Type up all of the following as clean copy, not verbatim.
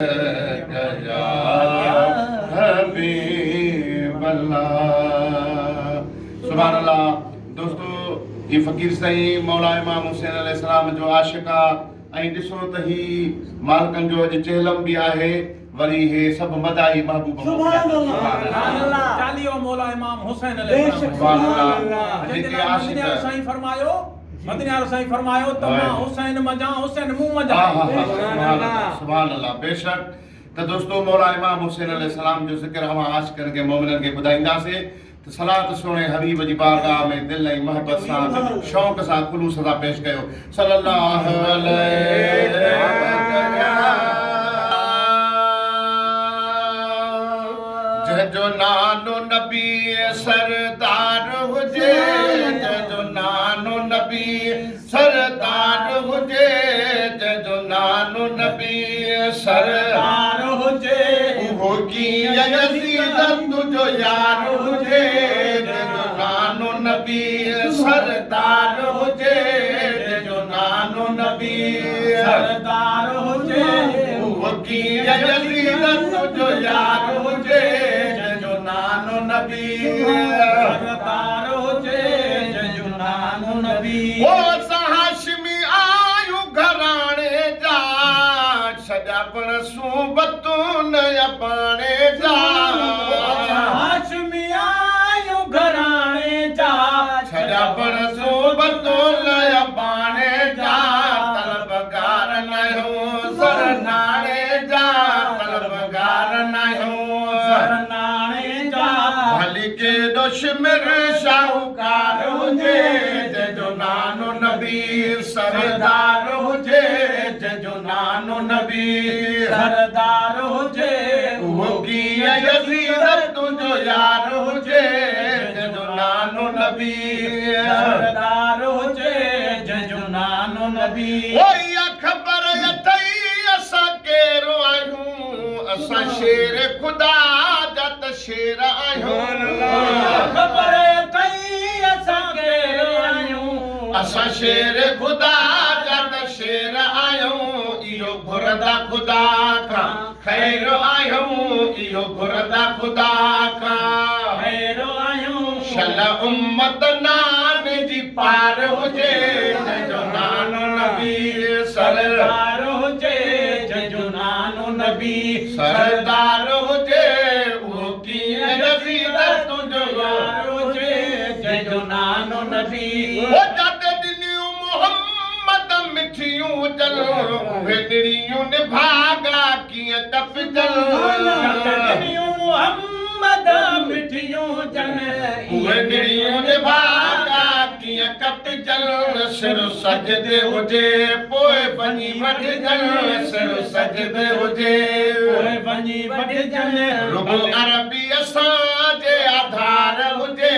या हबीब अल्लाह। सुभान अल्लाह। दोस्तों, ये फ़कीर साईं मौला इमाम हुसैन अलैहिस्सलाम जो आशिक़ा ऐं ॾिसो त ही मालिकनि जो अॼु चेलम बि आहे, वरी हे सभु मदाई महबूब। सुभान अल्लाह। चालीहो मौला इमाम हुसैन अलैहिस्सलाम। सुभान अल्लाह। जेके आशिक़ साईं फरमायो, मदनियार साईं फरमायो त मां हुसैन मजा हुसैन मुंह मजा। सुभान अल्लाह। बेशक। तो दोस्तों, मौला इमाम हुसैन अलैहिस्सलाम जो ज़िक्र हम आज करके मोमिनन के ॿुधाईंदासीं। तो सलात सोने हबीब जी बारगाह में दिल ऐं मोहब्बत सां शौक़ सां खुलूस सां पेश कयो। सल्लल्लाहु अलैहि जंहिंजो नानो नबी सरदार हुजे, जंहिंजो नानो नबी सरदार हुजे, जंहिंजो नानो नबी सरदार हुजे, उहो कीअं यज़ीद तुंहिंजो यार हुजे, जंहिंजो नानो नबी सरदार हुजे, जंहिंजो नानो नबी सरदार हुजे, उहो कीअं यज़ीद तुंहिंजो यार हुजे, जंहिंजो नानो नबी सरदार हुजे, जंहिंजो नानो नबी। ओ हाशिमी आयूं घराणे जा, सॼा पण सूबतूं नया पाणे जा। हाशिमी आयूं घराणे जा, सॼा पण सूबतूं नया पाणे जा। तलबगार नयो सरनाणे जा, तलबगार नयो सरनाणे जा। भली के दुश्मन शाहूकार हुजे, जंहिंजो नानो नबी सरदार हुजे, जंहिंजो नानो नबी सरदार हुजे, उहो कीअं यज़ीद तुंहिंजो यार हुजे, जंहिंजो नानो नबी सरदार हुजे, जंहिंजो नानो नबी। ओ इहा ख़बर अथई असां केरु आहियूं, असां शेर ख़ुदा जा त शेर आहियूं। ख़बर अथई असां केरु आहियूं, असां शेर ख़ुदा जा त शेर आहियूं। इहो घुरंदा ख़ुदा खां ख़ैर आहियूं, इहो घुरंदा ख़ुदा खां ख़ैर आहियूं। शल उम्मत नान जी पार हुजे, जंहिंजो नानो नबी सरदार हुजे, जंहिंजो नानो नबी सरदार हुजे, उहो कीअं यज़ीद तुंहिंजो यार हुजे, जंहिंजो नानो नबी। ओ जाते दिलियूं मोहम्मद मिठियूं हुजनि, उहे दिलियूं निभागा कीअं टपजनि। मोहम्मद मिठियूं हुजनि, उहे दिलियूं निभागा कीअं कपजनि। सिर सजदे हुजे पोइ वञी वठजनि, सिर सजदे हुजे पोइ वञी वठजनि। रुगो अरबी असांजे आधार हुजे,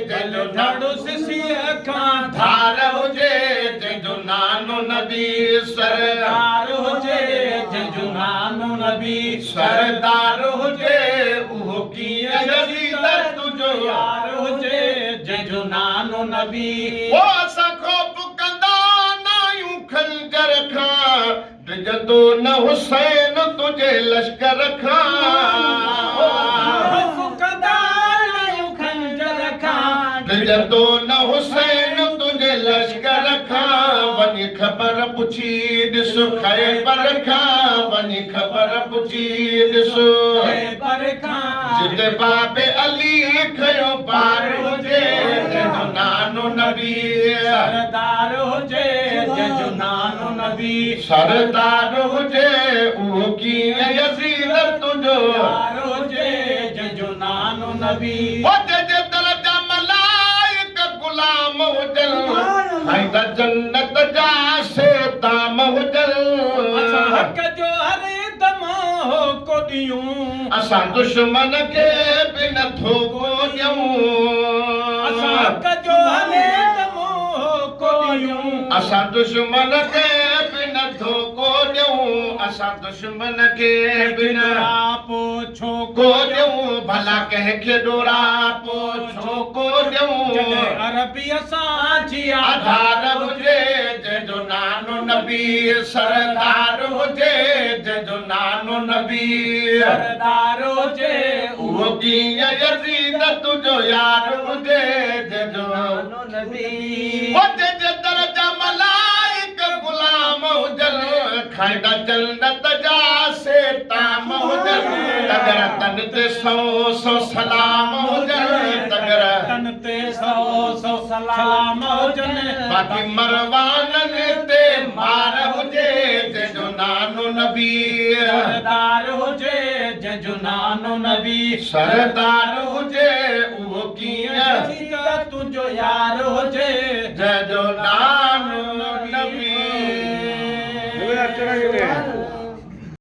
जंहिंजो ॾाढो सिसीअ खां धार हुजे, जंहिंजो नानो नबी सरदार हुजे, जंहिंजो नानो नबी सरदार हुजे, उहो कीअं यज़ीद तुंहिंजो यार हुजे, जंहिंजो नानो नबी। ओ असां ख़ौफ़ कंदा नायूं खंजर खां, डिॼंदो न हुसैन तुंहिंजे लश्कर खां। डिॼंदो न हुसैन तुंहिंजे लश्कर खां। वञी ख़बर पुछी ॾिस ख़ैबर खां, वञी ख़बर पुछी ॾिस ख़ैबर खां। जिते बाबे अली खयो पार हुजे, जंहिंजो नानो नबी सरदार हुजे, जंहिंजो नानो नबी सरदार हुजे, उहो कीअं यज़ीद तुंहिंजो यार हुजे, जंहिंजो नानो नबी। ओ जंहिंजे दर जा मलाइक गुलाम हुजनि, ऐं त जन्नत जा सेताम हुजनि। हक़ जो हर दम हो को ॾियूं, असां दुश्मन खे बि नथो ॻोल्हियूं। असां हक़ जो हर दम हो को ॾियूं, असां दुश्मन खे बि नथो ॻोल्हियूं। असां दुश्मन खे बि न आपो छो ॻोल्हियूं। भला कंहिंखे ॾोरा पोइ छो ॻोल्हियूं। अरबी असांजी आधार हुजे, जंहिंजो नानो नबी नबी सरदार हुजे जंहिंजो नानो नबी सरदार हुजे उहो कीअं यज़ीद तुंहिंजो यार हुजे जंहिंजो नानो नबी ओ जंहिंजे दर्जा मलाइक गुलाम हुजनि खाईंदा जन्नत जा सेताम हुजनि तगर तन ते सौ सौ सलाम हुजनि तगर तन ते सौ सौ सलाम हुजनि बाक़ी मरवाननि ते मार हुजे जंहिंजो नानो नबी सरदार हुजे जंहिंजो नानो नबी सरदार हुजे उहो कीअं तुंहिंजो यार हुजे जंहिंजो नानो नबी